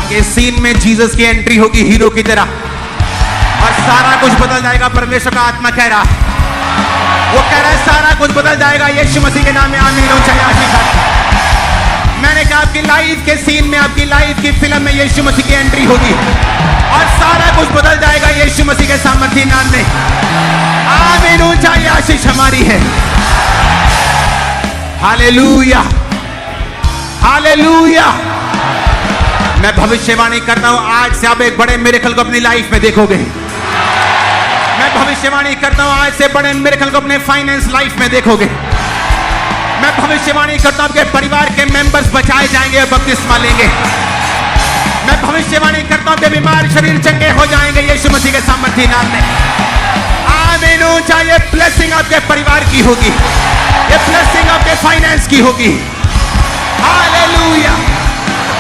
के सीन में जीसस की एंट्री होगी हीरो की तरह, और सारा कुछ बदल जाएगा। परमेश्वर का आत्मा कह रहा है, वो कह रहा है सारा कुछ बदल जाएगा यीशु मसीह के नाम में। आमीन। ऊंचाई आशीष। मैंने कहा आपकी लाइफ के सीन में, आपकी लाइफ की फिल्म में यीशु मसीह की एंट्री होगी और सारा कुछ बदल जाएगा यीशु मसीह के सामर्थ्य नाम में। आमीन। ऊंचाई आशीष हमारी है। Hallelujah, hallelujah. मैं भविष्यवाणी करता हूं, आज से आप एक बड़े मिरेकल को अपनी लाइफ में देखोगे। मैं भविष्यवाणी करता हूं, आज से बड़े मिरेकल को अपने फाइनेंस लाइफ में देखोगे। मैं भविष्यवाणी करता हूं, आपके परिवार के मेंबर्स बचाए जाएंगे और बपतिस्मा लेंगे। मैं भविष्यवाणी करता हूं, आपके बीमार शरीर चंगे हो जाएंगे यीशु मसीह के सामर्थ्य नाम में। आमीन। ऊंचा ये ब्लेसिंग आपके परिवार की होगी, ये ब्लेसिंग आपके फाइनेंस की होगी। Hallelujah,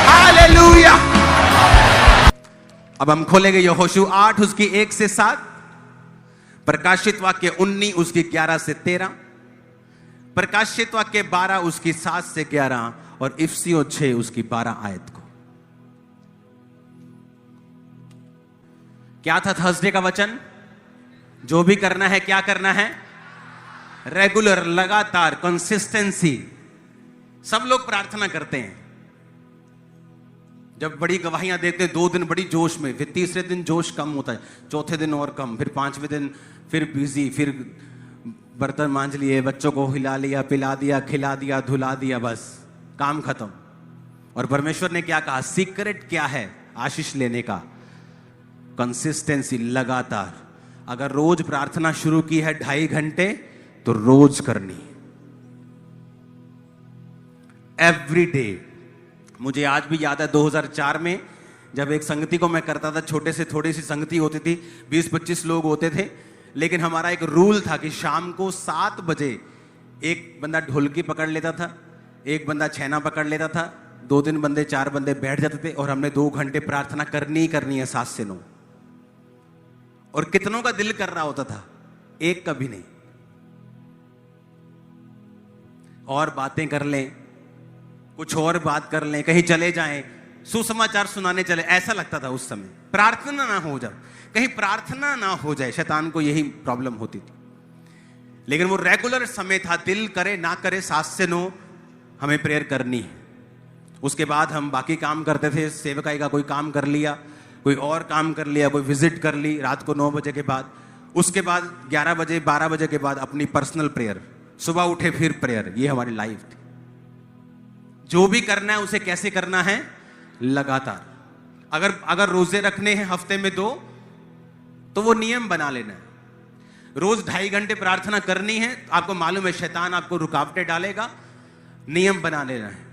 hallelujah. अब हम खोलेंगे यहोशू 8 उसकी 1 से 7, प्रकाशित वाक्य 19 उसकी 11 से 13, प्रकाशित वाक्य 12 उसकी 7 से 11 और इफिसियों 6 उसकी 12 आयत को। क्या था थर्सडे का वचन? जो भी करना है, क्या करना है? रेगुलर, लगातार, कंसिस्टेंसी। सब लोग प्रार्थना करते हैं, जब बड़ी गवाहियां देते 2 दिन बड़ी जोश में, फिर तीसरे दिन जोश कम होता है, चौथे दिन और कम, फिर 5वें दिन फिर बिजी, फिर बर्तन मांज लिए, बच्चों को हिला लिया, पिला दिया, खिला दिया, धुला दिया, बस काम खत्म। और परमेश्वर ने क्या कहा? सीक्रेट क्या है आशीष लेने का? कंसिस्टेंसी, लगातार। अगर रोज प्रार्थना शुरू की है 2.5 घंटे तो रोज करनी, एवरी डे। मुझे आज भी याद है 2004 में जब एक संगति को मैं करता था, छोटे से थोड़ी सी संगति होती थी, 20-25 लोग होते थे, लेकिन हमारा एक रूल था कि शाम को 7 बजे एक बंदा ढोलकी पकड़ लेता था, एक बंदा छैना पकड़ लेता था, 2-3 बंदे 4 बंदे बैठ जाते थे और हमने 2 घंटे प्रार्थना करनी ही करनी है 7 से 9। और कितनों का दिल कर रहा होता था? एक का भी नहीं। और बातें कर लें, कुछ और बात कर लें, कहीं चले जाएं, सुसमाचार सुनाने चले, ऐसा लगता था उस समय। प्रार्थना ना हो जाए, कहीं प्रार्थना ना हो जाए, शैतान को यही प्रॉब्लम होती थी। लेकिन वो रेगुलर समय था, दिल करे ना करे 7 से 9 हमें प्रेयर करनी है। उसके बाद हम बाकी काम करते थे, सेवकाई का कोई काम कर लिया, कोई और काम कर लिया, कोई विजिट कर ली रात को 9 बजे के बाद। उसके बाद 11 बजे 12 बजे के बाद अपनी पर्सनल प्रेयर, सुबह उठे फिर प्रेयर। ये हमारी लाइफ थी। जो भी करना है उसे कैसे करना है? लगातार। अगर रोजे रखने हैं हफ्ते में 2 तो वो नियम बना लेना है। रोज 2.5 घंटे प्रार्थना करनी है, आपको मालूम है शैतान आपको रुकावटें डालेगा, नियम बना लेना है।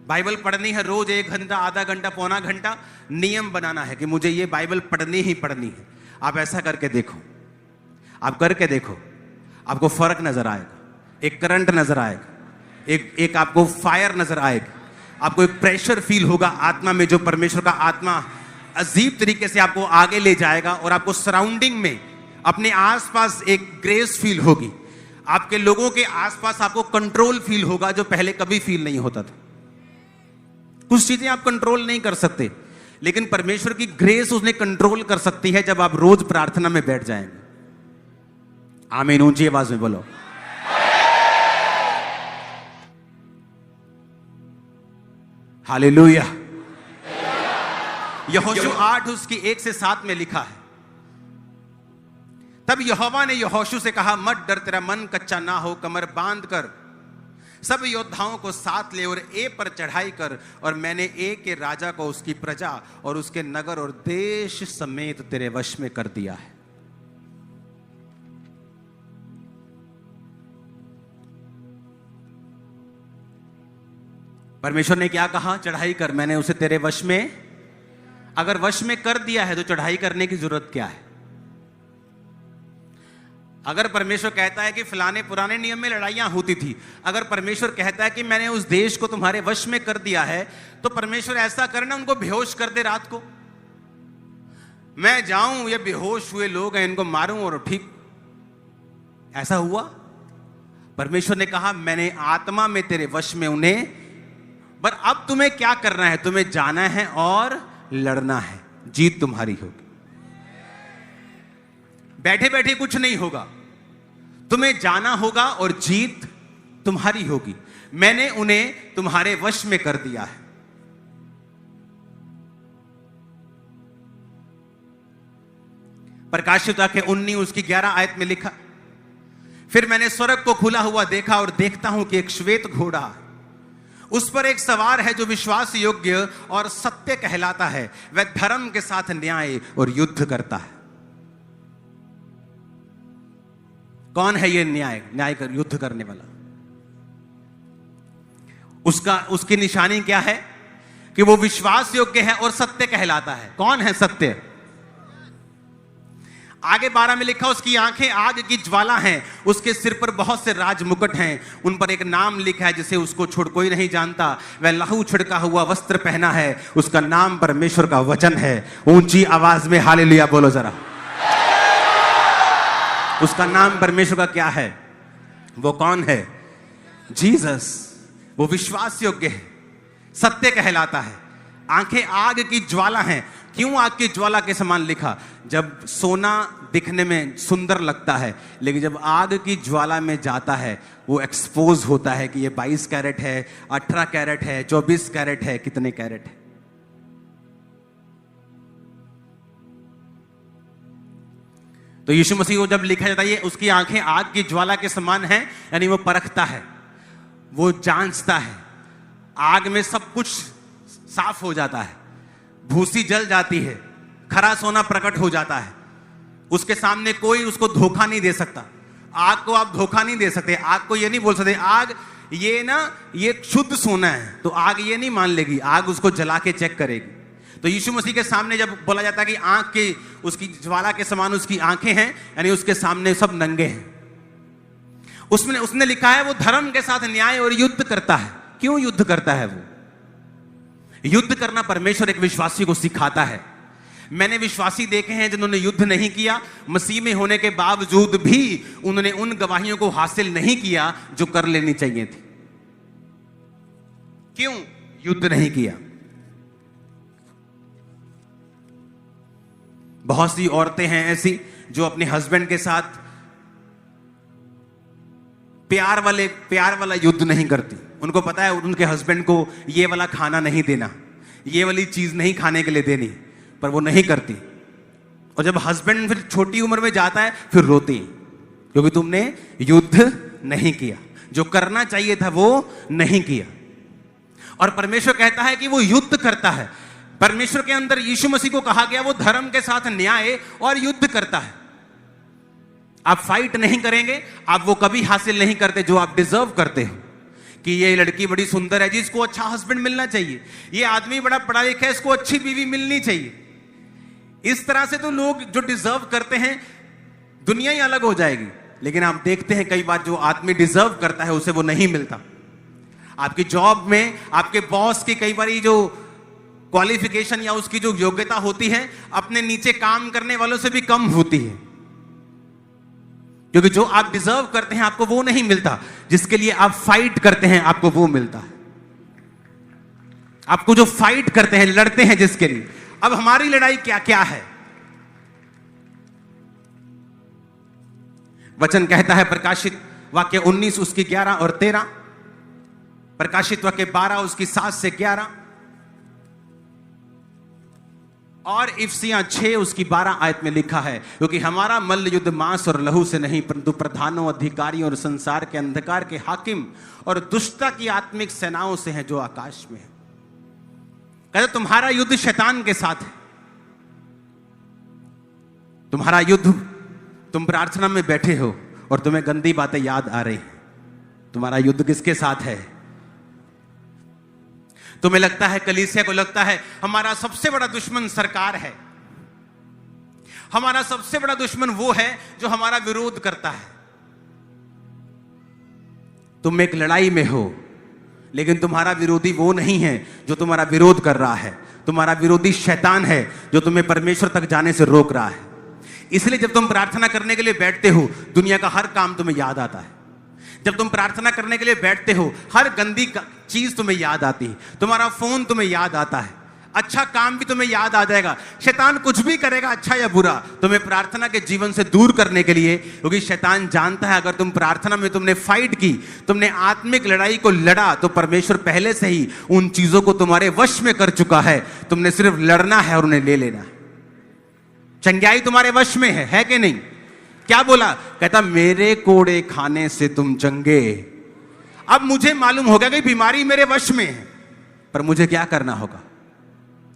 बाइबल पढ़नी है रोज 1 घंटा, आधा घंटा, पौना घंटा, नियम बनाना है कि मुझे ये बाइबल पढ़नी ही पढ़नी है। आप ऐसा करके देखो, आप करके देखो, आपको फर्क नजर आएगा, एक करंट नजर आएगा, एक आपको फायर नजर आएगा, आपको एक प्रेशर फील होगा आत्मा में, जो परमेश्वर का आत्मा अजीब तरीके से आपको आगे ले जाएगा। और आपको सराउंडिंग में, अपने आसपास एक ग्रेस फील होगी, आपके लोगों के आसपास आपको कंट्रोल फील होगा, जो पहले कभी फील नहीं होता था। कुछ चीजें आप कंट्रोल नहीं कर सकते, लेकिन परमेश्वर की ग्रेस उसने कंट्रोल कर सकती है जब आप रोज प्रार्थना में बैठ जाएंगे। आमीन। ऊंची आवाज में बोलो। हालेलुया। यहोशू 8 उसकी 1 से 7 में लिखा है, तब यहोवा ने यहोशू से कहा, मत डर, तेरा मन कच्चा ना हो, कमर बांध कर सब योद्धाओं को साथ ले और ए पर चढ़ाई कर, और मैंने ए के राजा को, उसकी प्रजा और उसके नगर और देश समेत तेरे वश में कर दिया है। परमेश्वर ने क्या कहा? चढ़ाई कर, मैंने उसे तेरे वश में। अगर वश में कर दिया है तो चढ़ाई करने की जरूरत क्या है? अगर परमेश्वर कहता है कि फलाने पुराने नियम में लड़ाइयां होती थी, अगर परमेश्वर कहता है कि मैंने उस देश को तुम्हारे वश में कर दिया है, तो परमेश्वर ऐसा करना, उनको बेहोश कर दे रात को। मैं जाऊं, ये बेहोश हुए लोग हैं, इनको मारूं और ठीक। ऐसा हुआ? परमेश्वर ने कहा मैंने आत्मा में तेरे वश में उन्हें, पर अब तुम्हें क्या करना है? तुम्हें जाना है और लड़ना है, जीत तुम्हारी होगी। बैठे बैठे कुछ नहीं होगा, तुम्हें जाना होगा और जीत तुम्हारी होगी। मैंने उन्हें तुम्हारे वश में कर दिया है। प्रकाशित वाक्य 19 उसकी 11 आयत में लिखा, फिर मैंने स्वर्ग को खुला हुआ देखा और देखता हूं कि एक श्वेत घोड़ा, उस पर एक सवार है जो विश्वास योग्य और सत्य कहलाता है। वह धर्म के साथ न्याय और युद्ध करता है। कौन है ये न्याय कर युद्ध करने वाला? उसकी निशानी क्या है? कि वो विश्वास योग्य है और सत्य कहलाता है। कौन है सत्य? आगे 12 में लिखा, उसकी आंखें आग की ज्वाला हैं, उसके सिर पर बहुत से राज मुकुट हैं, उन पर एक नाम लिखा है जिसे उसको छोड़ कोई नहीं जानता। वह लहू छिड़का हुआ वस्त्र पहना है, उसका नाम परमेश्वर का वचन है। ऊंची आवाज में हालेलुया बोलो जरा। उसका नाम परमेश्वर का क्या है? वो कौन है? जीसस। वो विश्वास योग्य है, सत्य कहलाता है। आंखें आग की ज्वाला हैं। क्यों आग की ज्वाला के समान लिखा? जब सोना दिखने में सुंदर लगता है, लेकिन जब आग की ज्वाला में जाता है वो एक्सपोज होता है कि ये 22 कैरेट है, 18 कैरेट है, 24 कैरेट है, कितने कैरेट है। तो यीशु मसीह को जब लिखा जाता है ये उसकी आंखें आग की ज्वाला के समान हैं, यानी वो परखता है, वो जांचता है। आग में सब कुछ साफ हो जाता है, भूसी जल जाती है, खरा सोना प्रकट हो जाता है। उसके सामने कोई उसको धोखा नहीं दे सकता। आग को आप धोखा नहीं दे सकते। आग को ये नहीं बोल सकते आग ये शुद्ध सोना है, तो आग ये नहीं मान लेगी। आग उसको जला के चेक करेगी। तो यीशु मसीह के सामने जब बोला जाता है कि आंख के उसकी ज्वाला के समान उसकी आंखें हैं, यानी उसके सामने सब नंगे हैं। उसने लिखा है वो धर्म के साथ न्याय और युद्ध करता है। क्यों युद्ध करता है? वो युद्ध करना परमेश्वर एक विश्वासी को सिखाता है। मैंने विश्वासी देखे हैं जिन्होंने युद्ध नहीं किया, मसीह में होने के बावजूद भी उन्होंने उन गवाहियों को हासिल नहीं किया जो कर लेनी चाहिए थी। क्यों युद्ध नहीं किया? बहुत सी औरतें हैं ऐसी जो अपने हस्बैंड के साथ प्यार वाला युद्ध नहीं करती। उनको पता है उनके हस्बैंड को ये वाला खाना नहीं देना, ये वाली चीज नहीं खाने के लिए देनी, पर वो नहीं करती। और जब हस्बैंड फिर छोटी उम्र में जाता है फिर रोती, क्योंकि तुमने युद्ध नहीं किया, जो करना चाहिए था वो नहीं किया। और परमेश्वर कहता है कि वो युद्ध करता है। परमेश्वर के अंदर यीशु मसीह को कहा गया वो धर्म के साथ न्याय और युद्ध करता है। आप फाइट नहीं करेंगे, आप वो कभी हासिल नहीं करते जो आप डिजर्व करते हो। कि ये लड़की बड़ी सुंदर है जी, इसको अच्छा हस्बैंड मिलना चाहिए, ये आदमी बड़ा पढ़ा लिखा है, इसको अच्छी बीवी मिलनी चाहिए। इस तरह से तो लोग जो डिजर्व करते हैं दुनिया ही अलग हो जाएगी। लेकिन आप देखते हैं कई बार जो आदमी डिजर्व करता है उसे वो नहीं मिलता। आपकी जॉब में आपके बॉस की कई बार जो क्वालिफिकेशन या उसकी जो योग्यता होती है अपने नीचे काम करने वालों से भी कम होती है, क्योंकि जो आप डिजर्व करते हैं आपको वो नहीं मिलता। जिसके लिए आप फाइट करते हैं आपको वो मिलता है। आपको जो फाइट करते हैं, लड़ते हैं जिसके लिए। अब हमारी लड़ाई क्या क्या है? वचन कहता है प्रकाशित वाक्य 19 उसकी 11 और 13, प्रकाशित वाक्य 12 उसकी 7 से 11 और इफिसियां 6 उसकी 12 आयत में लिखा है, क्योंकि हमारा मल्ल युद्ध मांस और लहू से नहीं परंतु प्रधानों, अधिकारियों और संसार के अंधकार के हाकिम और दुष्टता की आत्मिक सेनाओं से है जो आकाश में है। कहते तुम्हारा युद्ध शैतान के साथ है। तुम्हारा युद्ध, तुम प्रार्थना में बैठे हो और तुम्हें गंदी बातें याद आ रही हैं। तुम्हारा युद्ध किसके साथ है? तुम्हें लगता है, कलीसिया को लगता है हमारा सबसे बड़ा दुश्मन सरकार है, हमारा सबसे बड़ा दुश्मन वो है जो हमारा विरोध करता है। तुम एक लड़ाई में हो, लेकिन तुम्हारा विरोधी वो नहीं है जो तुम्हारा विरोध कर रहा है। तुम्हारा विरोधी शैतान है जो तुम्हें परमेश्वर तक जाने से रोक रहा है। इसलिए जब तुम प्रार्थना करने के लिए बैठते हो दुनिया का हर काम तुम्हें याद आता है। जब तुम प्रार्थना करने के लिए बैठते हो हर गंदी चीज तुम्हें याद आती है। तुम्हारा फोन तुम्हें याद आता है, अच्छा काम भी तुम्हें याद आ जाएगा। शैतान कुछ भी करेगा, अच्छा या बुरा, तुम्हें प्रार्थना के जीवन से दूर करने के लिए, क्योंकि शैतान जानता है अगर तुम प्रार्थना में तुमने फाइट की, तुमने आत्मिक लड़ाई को लड़ा, तो परमेश्वर पहले से ही उन चीजों को तुम्हारे वश में कर चुका है। तुमने सिर्फ लड़ना है और उन्हें ले लेना है। चंगाई तुम्हारे वश में है कि नहीं? क्या बोला? कहता मेरे कोड़े खाने से तुम चंगे। अब मुझे मालूम हो गया कि बीमारी मेरे वश में है, पर मुझे क्या करना होगा?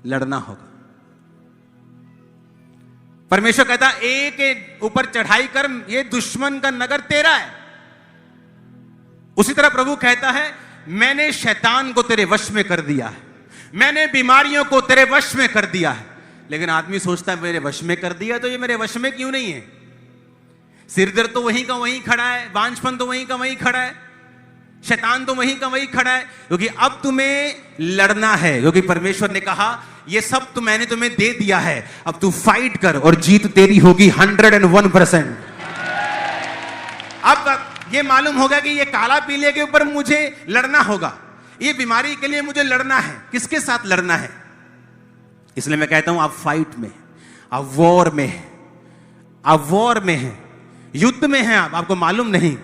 लड़ना होगा। परमेश्वर कहता एक के ऊपर चढ़ाई कर, ये दुश्मन का नगर तेरा है। उसी तरह प्रभु कहता है मैंने शैतान को तेरे वश में कर दिया है, मैंने बीमारियों को तेरे वश में कर दिया है। लेकिन आदमी सोचता है मेरे वश में कर दिया तो ये मेरे वश में क्यों नहीं है? सिर दर्द तो वहीं का वहीं खड़ा है, बांझपन तो वहीं का वहीं खड़ा है, शैतान तो वहीं का वहीं खड़ा है। क्योंकि अब तुम्हें लड़ना है, क्योंकि परमेश्वर ने कहा ये सब तो मैंने तुम्हें दे दिया है, अब तू फाइट कर और जीत तेरी होगी 101%। अब ये मालूम होगा कि ये काला पीले के ऊपर मुझे लड़ना होगा, ये बीमारी के लिए मुझे लड़ना है। किसके साथ लड़ना है? इसलिए मैं कहता हूं आप फाइट में, आप वॉर में हैं, आप वॉर में हैं, युद्ध में हैं। आपको मालूम नहीं,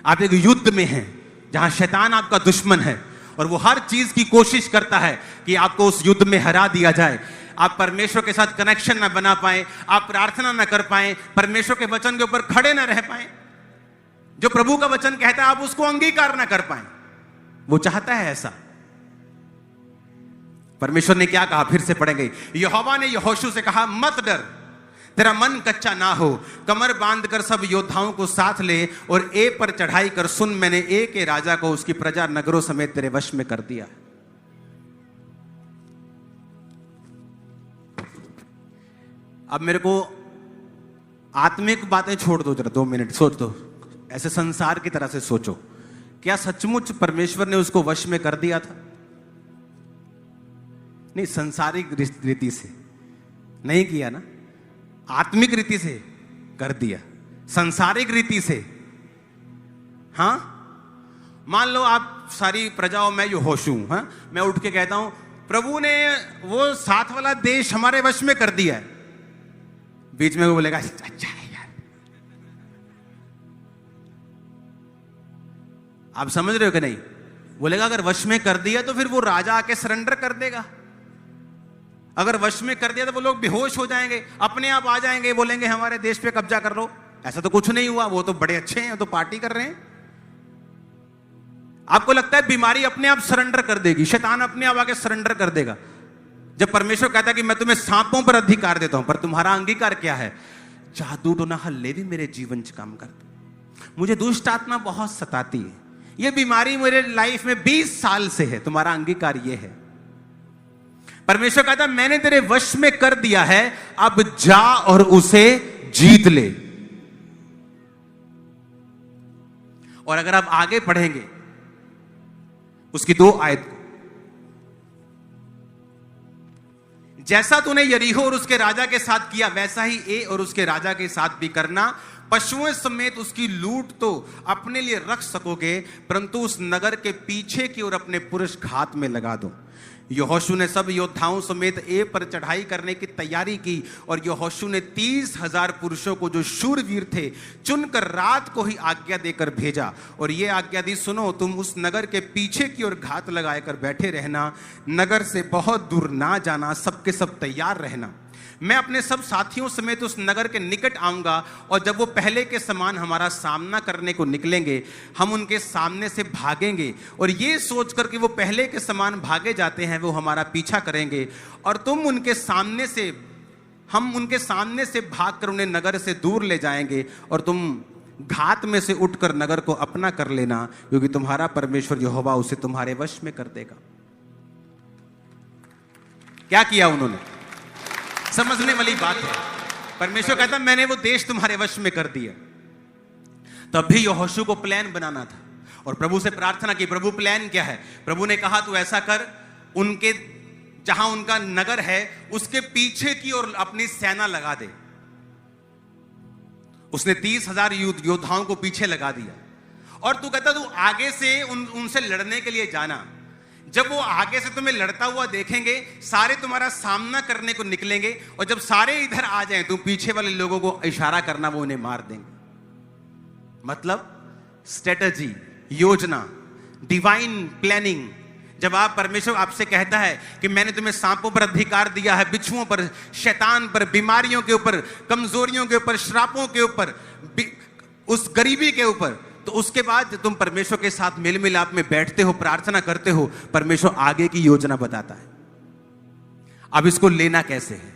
आप एक युद्ध में हैं जहां शैतान आपका दुश्मन है और वो हर चीज की कोशिश करता है कि आपको उस युद्ध में हरा दिया जाए। आप परमेश्वर के साथ कनेक्शन ना बना पाए, आप प्रार्थना ना कर पाए, परमेश्वर के वचन के ऊपर खड़े ना रह पाए, जो प्रभु का वचन कहता है आप उसको अंगीकार ना कर पाए। वो चाहता है ऐसा। परमेश्वर ने क्या कहा? फिर से पढ़ेंगे। यहोवा ने यहोशू से कहा मत डर, तेरा मन कच्चा ना हो, कमर बांध कर सब योद्धाओं को साथ ले और ए पर चढ़ाई कर। सुन, मैंने ए के राजा को उसकी प्रजा नगरों समेत तेरे वश में कर दिया। अब मेरे को आत्मिक बातें छोड़ दो जरा, 2 मिनट सोच दो, ऐसे संसार की तरह से सोचो। क्या सचमुच परमेश्वर ने उसको वश में कर दिया था? नहीं, सांसारिक रीति से नहीं किया ना, आत्मिक रीति से कर दिया, सांसारिक रीति से। हां, मान लो आप सारी प्रजाओं में यहोशू हूं, हाँ, मैं उठ के कहता हूं प्रभु ने वो 7 वाला देश हमारे वश में कर दिया है। बीच में वो बोलेगा अच्छा है यार। आप समझ रहे हो कि नहीं? बोलेगा अगर वश में कर दिया तो फिर वो राजा आके सरेंडर कर देगा। अगर वश में कर दिया तो वो लोग बेहोश हो जाएंगे, अपने आप आ जाएंगे, बोलेंगे हमारे देश पे कब्जा कर लो। ऐसा तो कुछ नहीं हुआ, वो तो बड़े अच्छे हैं, तो पार्टी कर रहे हैं। आपको लगता है बीमारी अपने आप सरेंडर कर देगी, शैतान अपने आप आके सरेंडर कर देगा? जब परमेश्वर कहता है कि मैं तुम्हें सांपों पर अधिकार देता हूं, पर तुम्हारा अंगीकार क्या है? जादू टोना हल्ले भी मेरे जीवन च काम करता, मुझे दुष्ट आत्मा बहुत सताती है, ये बीमारी मेरे लाइफ में 20 साल से है, तुम्हारा अंगीकार ये है। परमेश्वर कहता मैंने तेरे वश में कर दिया है, अब जा और उसे जीत ले। और अगर आप आगे पढ़ेंगे उसकी 2 आयत को, जैसा तूने यरीहो और उसके राजा के साथ किया वैसा ही ए और उसके राजा के साथ भी करना। पशुओं समेत उसकी लूट तो अपने लिए रख सकोगे, परंतु उस नगर के पीछे की ओर अपने पुरुष घात में लगा दो। यहोशू ने सब योद्धाओं समेत ए पर चढ़ाई करने की तैयारी की और यहोशू ने 30,000 पुरुषों को जो शूरवीर थे चुनकर रात को ही आज्ञा देकर भेजा और ये आज्ञा दी, सुनो तुम उस नगर के पीछे की ओर घात लगाकर बैठे रहना, नगर से बहुत दूर ना जाना, सबके सब तैयार रहना। मैं अपने सब साथियों समेत उस नगर के निकट आऊंगा और जब वो पहले के समान हमारा सामना करने को निकलेंगे, हम उनके सामने से भागेंगे और ये सोचकर कि वो पहले के समान भागे जाते हैं, वो हमारा पीछा करेंगे और हम उनके सामने से भागकर उन्हें नगर से दूर ले जाएंगे और तुम घात में से उठकर नगर को अपना कर लेना, क्योंकि तुम्हारा परमेश्वर यहोवा उसे तुम्हारे वश में कर देगा। क्या किया उन्होंने? समझने वाली बात है। परमेश्वर कहता मैंने वो देश तुम्हारे वश में कर दिया। तब भी यहोशू को प्लान बनाना था और प्रभु से प्रार्थना की, प्रभु प्लान क्या है? प्रभु ने कहा तू ऐसा कर, उनके जहां उनका नगर है उसके पीछे की ओर अपनी सेना लगा दे। उसने 30,000 योद्धाओं को पीछे लगा दिया और तू कहता तू आगे से उनसे लड़ने के लिए जाना। जब वो आगे से तुम्हें लड़ता हुआ देखेंगे, सारे तुम्हारा सामना करने को निकलेंगे, और जब सारे इधर आ जाएं, तुम पीछे वाले लोगों को इशारा करना, वो उन्हें मार देंगे। मतलब स्ट्रेटजी, योजना, डिवाइन प्लानिंग। जब आप परमेश्वर आपसे कहता है कि मैंने तुम्हें सांपों पर अधिकार दिया है, बिच्छुओं पर, शैतान पर, बीमारियों के ऊपर, कमजोरियों के ऊपर, श्रापों के ऊपर, उस गरीबी के ऊपर, तो उसके बाद जब तुम परमेश्वर के साथ मेल मिलाप में बैठते हो, प्रार्थना करते हो, परमेश्वर आगे की योजना बताता है। अब इसको लेना कैसे है?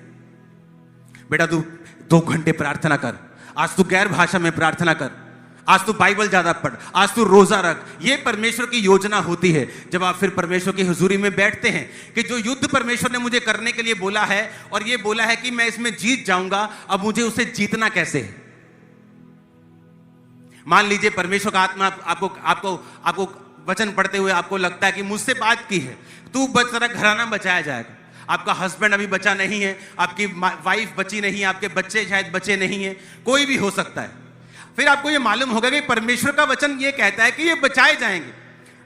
बेटा तू 2 घंटे प्रार्थना कर, आज तू गैर भाषा में प्रार्थना कर, आज तू बाइबल ज्यादा पढ़, आज तू रोजा रख। ये परमेश्वर की योजना होती है। जब आप फिर परमेश्वर की हुजूरी में बैठते हैं कि जो युद्ध परमेश्वर ने मुझे करने के लिए बोला है, और ये बोला है कि मैं इसमें जीत जाऊंगा, अब मुझे उसे जीतना कैसे है? मान लीजिए परमेश्वर का आत्मा आपको वचन पढ़ते हुए आपको लगता है कि मुझसे बात की है, तू बच, तेरा घराना बचाया जाएगा। आपका हस्बैंड अभी बचा नहीं है, आपकी वाइफ बची नहीं है, आपके बच्चे शायद बचे नहीं है, कोई भी हो सकता है। फिर आपको ये मालूम होगा कि परमेश्वर का वचन ये कहता है कि ये बचाए जाएंगे।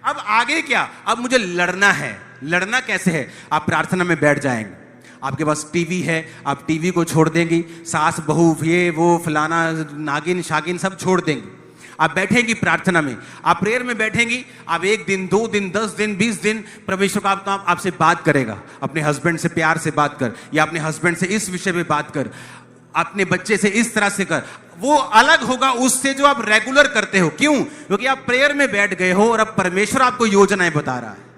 अब आगे क्या? अब मुझे लड़ना है। लड़ना कैसे है? आप प्रार्थना में बैठ जाएंगे। आपके पास टीवी है, आप टीवी को छोड़ देंगी, सास बहू ये वो फलाना नागिन शागिन सब छोड़ देंगी। आप बैठेंगी प्रार्थना में, आप प्रेयर में बैठेंगी। आप 1 दिन, 2 दिन, 10 दिन, 20 दिन परमेश्वर का आपसे बात करेगा। अपने हस्बैंड से प्यार से बात कर, या अपने हस्बैंड से इस विषय में बात कर, अपने बच्चे से इस तरह से कर। वो अलग होगा उससे जो आप रेगुलर करते हो। क्यों? क्योंकि आप प्रेयर में बैठ गए हो और अब परमेश्वर आपको योजनाएं बता रहा है।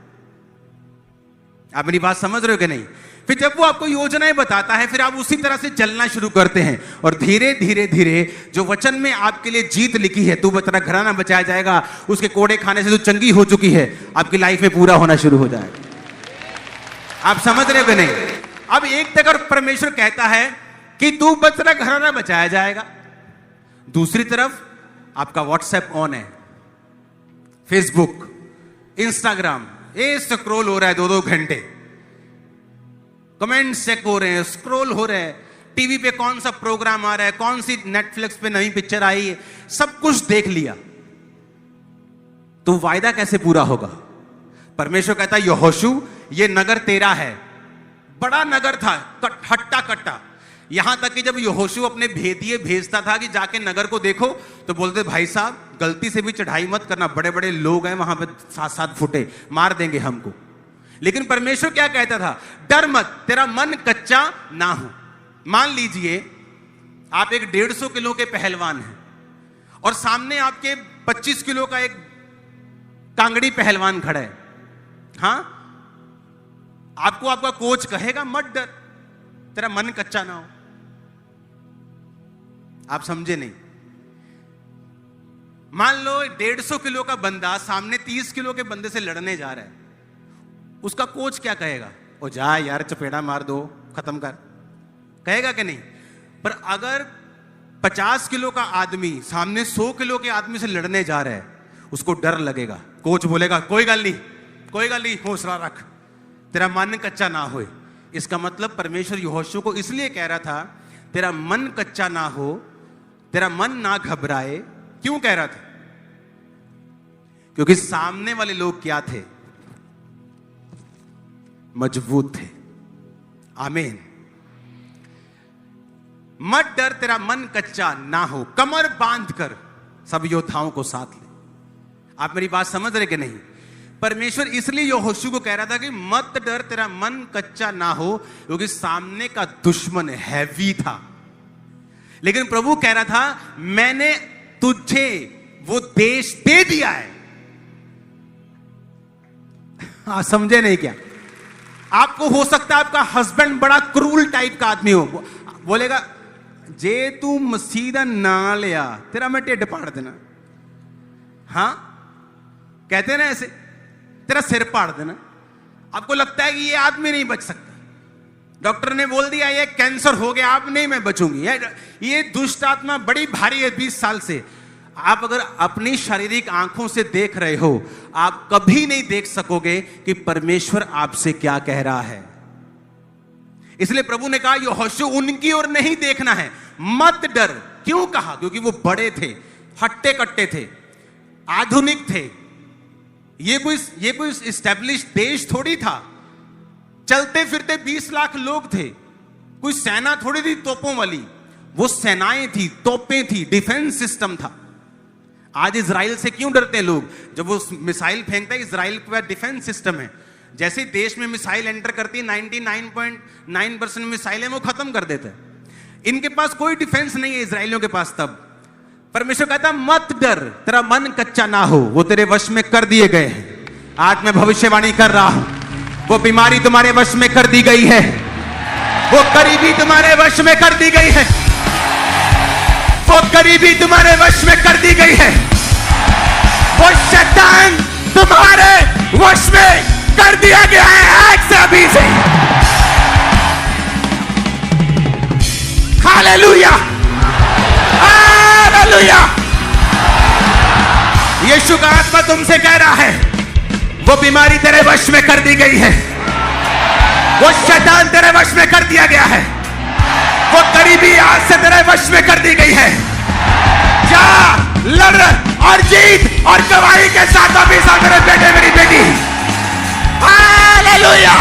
आप मेरी बात समझ रहे हो कि नहीं? फिर जब वो आपको योजनाएं बताता है, फिर आप उसी तरह से चलना शुरू करते हैं, और धीरे धीरे धीरे जो वचन में आपके लिए जीत लिखी है, तू तेरा घराना बचाया जाएगा, उसके कोड़े खाने से जो चंगी हो चुकी है, आपकी लाइफ में पूरा होना शुरू हो जाएगा। आप समझ रहे हो कि नहीं? अब एक तरफ परमेश्वर कहता है कि तू तेरा घराना बचाया जाएगा, दूसरी तरफ आपका व्हाट्सएप ऑन है, फेसबुक, इंस्टाग्राम ये स्क्रॉल हो रहा है 2-2 घंटे, कमेंट्स चेक हो रहे हैं, स्क्रॉल हो रहे हैं, टीवी पे कौन सा प्रोग्राम आ रहा है, कौन सी नेटफ्लिक्स पे नई पिक्चर आई है, सब कुछ देख लिया। तो वायदा कैसे पूरा होगा? परमेश्वर कहता है यहोशू ये नगर तेरा है। बड़ा नगर था, हट्टा कट्टा, यहां तक कि जब यहोशू अपने भेदिए भेजता था कि जाके नगर को देखो, तो बोलते भाई साहब गलती से भी चढ़ाई मत करना, बड़े बड़े लोग हैं वहां पे, 7-7 फुटे मार देंगे हमको। लेकिन परमेश्वर क्या कहता था? डर मत, तेरा मन कच्चा ना हो। मान लीजिए आप एक 150 किलो के पहलवान हैं और सामने आपके 25 किलो का एक कांगड़ी पहलवान खड़ा है। हां, आपको आपका कोच कहेगा मत डर, तेरा मन कच्चा ना हो। आप समझे नहीं? मान लो 150 किलो का बंदा सामने 30 किलो के बंदे से लड़ने जा रहा है, उसका कोच क्या कहेगा? ओ जा यार, चपेड़ा मार दो, खत्म कर, कहेगा कि नहीं? पर अगर 50 किलो का आदमी सामने 100 किलो के आदमी से लड़ने जा रहा है, उसको डर लगेगा। कोच बोलेगा कोई गल नहीं, कोई गल नहीं, हौसला रख, तेरा मन कच्चा ना होए। इसका मतलब परमेश्वर यहोशू को इसलिए कह रहा था तेरा मन कच्चा ना हो, तेरा मन ना घबराए। क्यों कह रहा था? क्योंकि सामने वाले लोग क्या थे? मजबूत थे। आमीन। मत डर, तेरा मन कच्चा ना हो, कमर बांध कर सब योद्धाओं को साथ ले। आप मेरी बात समझ रहे कि नहीं? परमेश्वर इसलिए यहोशू को कह रहा था कि मत डर, तेरा मन कच्चा ना हो, क्योंकि सामने का दुश्मन हैवी था। लेकिन प्रभु कह रहा था मैंने तुझे वो देश दे दिया है। समझे नहीं क्या? आपको हो सकता है आपका हस्बैंड बड़ा क्रूल टाइप का आदमी हो, बोलेगा जे तू मसीदा ना लिया तेरा मैं ढिड पाड़ देना। हाँ, कहते ना ऐसे, तेरा सिर पाड़ देना। आपको लगता है कि ये आदमी नहीं बच सकता, डॉक्टर ने बोल दिया ये कैंसर हो गया, आप नहीं, मैं बचूंगी। ये दुष्ट आत्मा बड़ी भारी है 20 साल से। आप अगर अपनी शारीरिक आंखों से देख रहे हो, आप कभी नहीं देख सकोगे कि परमेश्वर आपसे क्या कह रहा है। इसलिए प्रभु ने कहा यहोशू उनकी ओर नहीं देखना है, मत डर। क्यों कहा? क्योंकि वो बड़े थे, हट्टे कट्टे थे, आधुनिक थे, ये कोई इस्टेब्लिश देश थोड़ी था। चलते फिरते 20 लाख लोग थे, कोई सेना थोड़ी थी तोपों वाली, वो सेनाएं थी, तोपें थी, डिफेंस सिस्टम था। आज इजराइल से क्यों डरते हैं लोग? जब वो मिसाइल फेंकता है, इजराइल के पास डिफेंस सिस्टम है। जैसे देश में मिसाइल एंटर करती है, 99.9% मिसाइलें वो खत्म कर देते हैं। इनके पास कोई डिफेंस नहीं है इजराइलियों के पास। तब परमेश्वर कहता मत डर, तेरा मन कच्चा ना हो, वो तेरे वश में कर दिए गए हैं। आज मैं भविष्यवाणी कर रहा हूं, वो बीमारी तुम्हारे वश में कर दी गई है, वो गरीबी तुम्हारे वश में कर दी गई है, वो गरीबी तुम्हारे वश में कर दी गई है, वो शैतान तुम्हारे वश में कर दिया गया है आज से, अभी से। Hallelujah, hallelujah. यीशु का आत्मा तुमसे कह रहा है, वो बीमारी तेरे वश में कर दी गई है, वो शैतान तेरे वश में कर दिया गया है, वो गरीबी आज से तेरे वश में कर दी गई है। जा, लड़ और जीत और गवाही के साथ अभी साथ मेरे बेटे, मेरी बेटी। हालेलुया,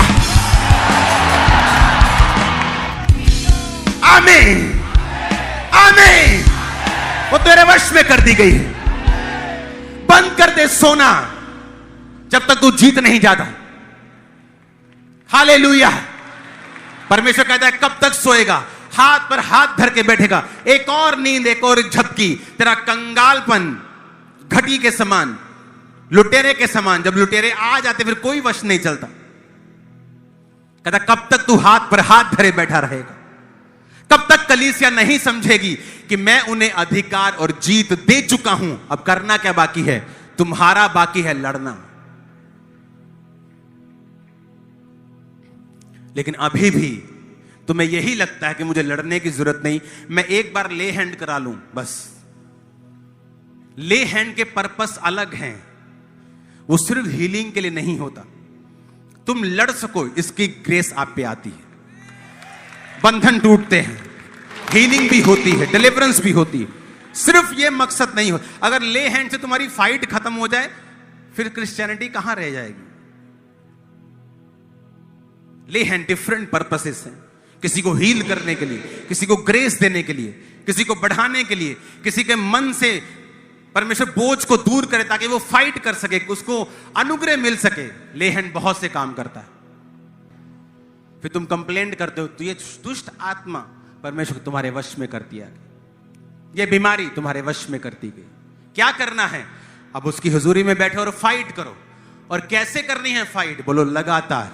आमीन, आमीन। वो तेरे वश में कर दी गई है। बंद कर दे सोना जब तक तू जीत नहीं जाता। हालेलुया। परमेश्वर कहता है कब तक सोएगा, हाथ पर हाथ धर के बैठेगा। एक और नींद, एक और झपकी, तेरा कंगालपन घटी के समान, लुटेरे के समान। जब लुटेरे आ जाते फिर कोई वश नहीं चलता। कहता कब तक तू हाथ पर हाथ धरे बैठा रहेगा? कब तक कलीसिया नहीं समझेगी कि मैं उन्हें अधिकार और जीत दे चुका हूं? अब करना क्या बाकी है? तुम्हारा बाकी है लड़ना। लेकिन अभी भी तुम्हें यही लगता है कि मुझे लड़ने की जरूरत नहीं, मैं एक बार ले हैंड करा लूं बस। ले हैंड के पर्पस अलग हैं, वो सिर्फ हीलिंग के लिए नहीं होता। तुम लड़ सको इसकी ग्रेस आप पे आती है। बंधन टूटते हैं, हीलिंग भी होती है, डिलीवरेंस भी होती है। सिर्फ ये मकसद नहीं हो। अगर ले हैंड से तुम्हारी फाइट खत्म हो जाए फिर क्रिश्चियनिटी कहां रह जाएगी? ले हैंड डिफरेंट पर्पसेस हैं। किसी को हील करने के लिए, किसी को ग्रेस देने के लिए, किसी को बढ़ाने के लिए, किसी के मन से परमेश्वर बोझ को दूर करे ताकि वो फाइट कर सके, उसको अनुग्रह मिल सके। ले हैंड बहुत से काम करता है। फिर तुम कंप्लेंट करते हो तो ये दुष्ट आत्मा परमेश्वर तुम्हारे वश में कर दिया, ये बीमारी तुम्हारे वश में करती गई। क्या करना है? अब उसकी हुजूरी में बैठो और फाइट करो। और कैसे करनी है फाइट? बोलो लगातार।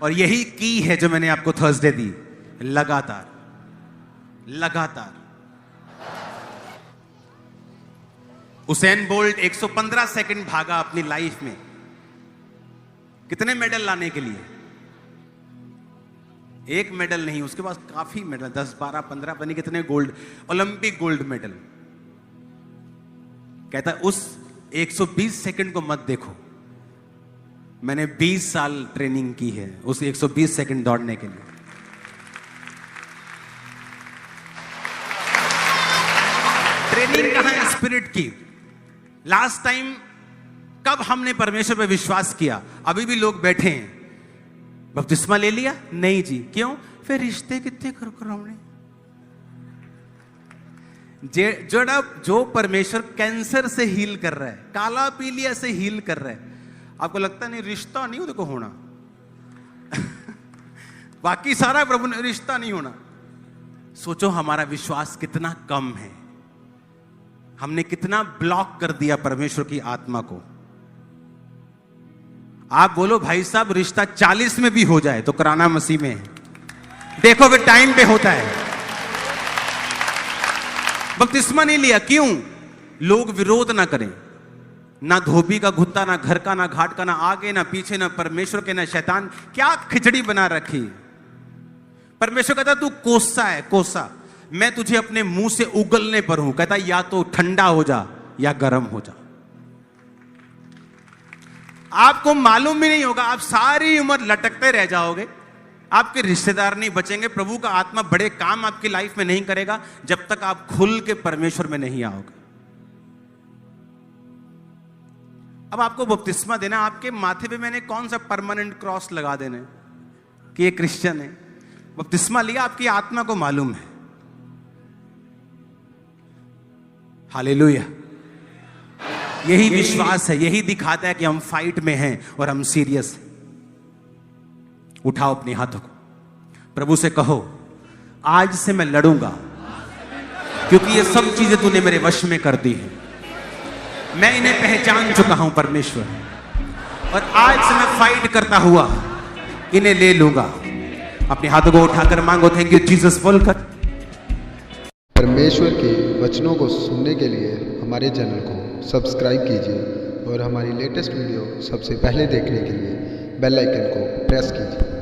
और यही की है जो मैंने आपको थर्सडे दी, लगातार, लगातार। उसेन बोल्ट 115 सेकंड भागा अपनी लाइफ में। कितने मेडल लाने के लिए? एक मेडल नहीं, उसके पास काफी मेडल, 10, 12, 15 पता नहीं कितने गोल्ड, ओलंपिक गोल्ड मेडल। कहता उस 120 सेकंड को मत देखो, मैंने 20 साल ट्रेनिंग की है उस 120 सेकंड दौड़ने के लिए। ट्रेनिंग कहां है स्पिरिट की? लास्ट टाइम कब हमने परमेश्वर पे विश्वास किया? अभी भी लोग बैठे हैं, बपतिस्मा ले लिया? नहीं जी। क्यों? फिर रिश्ते कितने कर हमने। जो परमेश्वर कैंसर से हील कर रहा है, काला पीलिया से हील कर रहा है, आपको लगता नहीं रिश्ता नहीं उनको होना? बाकी सारा प्रभु ने रिश्ता नहीं होना। सोचो हमारा विश्वास कितना कम है, हमने कितना ब्लॉक कर दिया परमेश्वर की आत्मा को। आप बोलो भाई साहब रिश्ता 40 में भी हो जाए तो कराना मसीह में है। देखो फिर टाइम पे होता है। बपतिस्मा नहीं लिया, क्यों? लोग विरोध ना करें। ना धोबी का घुत्ता, ना घर का, ना घाट का, ना आगे ना पीछे, ना परमेश्वर के, ना शैतान। क्या खिचड़ी बना रखी? परमेश्वर कहता तू कोसा है, कोसा। मैं तुझे अपने मुंह से उगलने पर हूं। कहता या तो ठंडा हो जा या गर्म हो जा। आपको मालूम भी नहीं होगा, आप सारी उम्र लटकते रह जाओगे। आपके रिश्तेदार नहीं बचेंगे, प्रभु का आत्मा बड़े काम आपकी लाइफ में नहीं करेगा जब तक आप खुल के परमेश्वर में नहीं आओगे। अब आपको बपतिस्मा देना, आपके माथे पे मैंने कौन सा परमानेंट क्रॉस लगा देना है कि ये क्रिश्चियन है? बपतिस्मा लिया, आपकी आत्मा को मालूम है। हालेलुया। यही विश्वास है, यही दिखाता है कि हम फाइट में हैं और हम सीरियस हैं। उठाओ अपने हाथों को, प्रभु से कहो, आज से मैं लड़ूंगा, क्योंकि ये सब चीजें तूने मेरे वश में कर दी है। मैं इन्हें पहचान चुका हूं परमेश्वर, और आज से मैं फाइट करता हुआ इन्हें ले लूंगा। अपने हाथों को उठाकर मांगो, थैंक यू जीसस बोलकर। परमेश्वर के वचनों को सुनने के लिए हमारे चैनल को सब्सक्राइब कीजिए और हमारी लेटेस्ट वीडियो सबसे पहले देखने के लिए बेल आइकन को प्रेस कीजिए।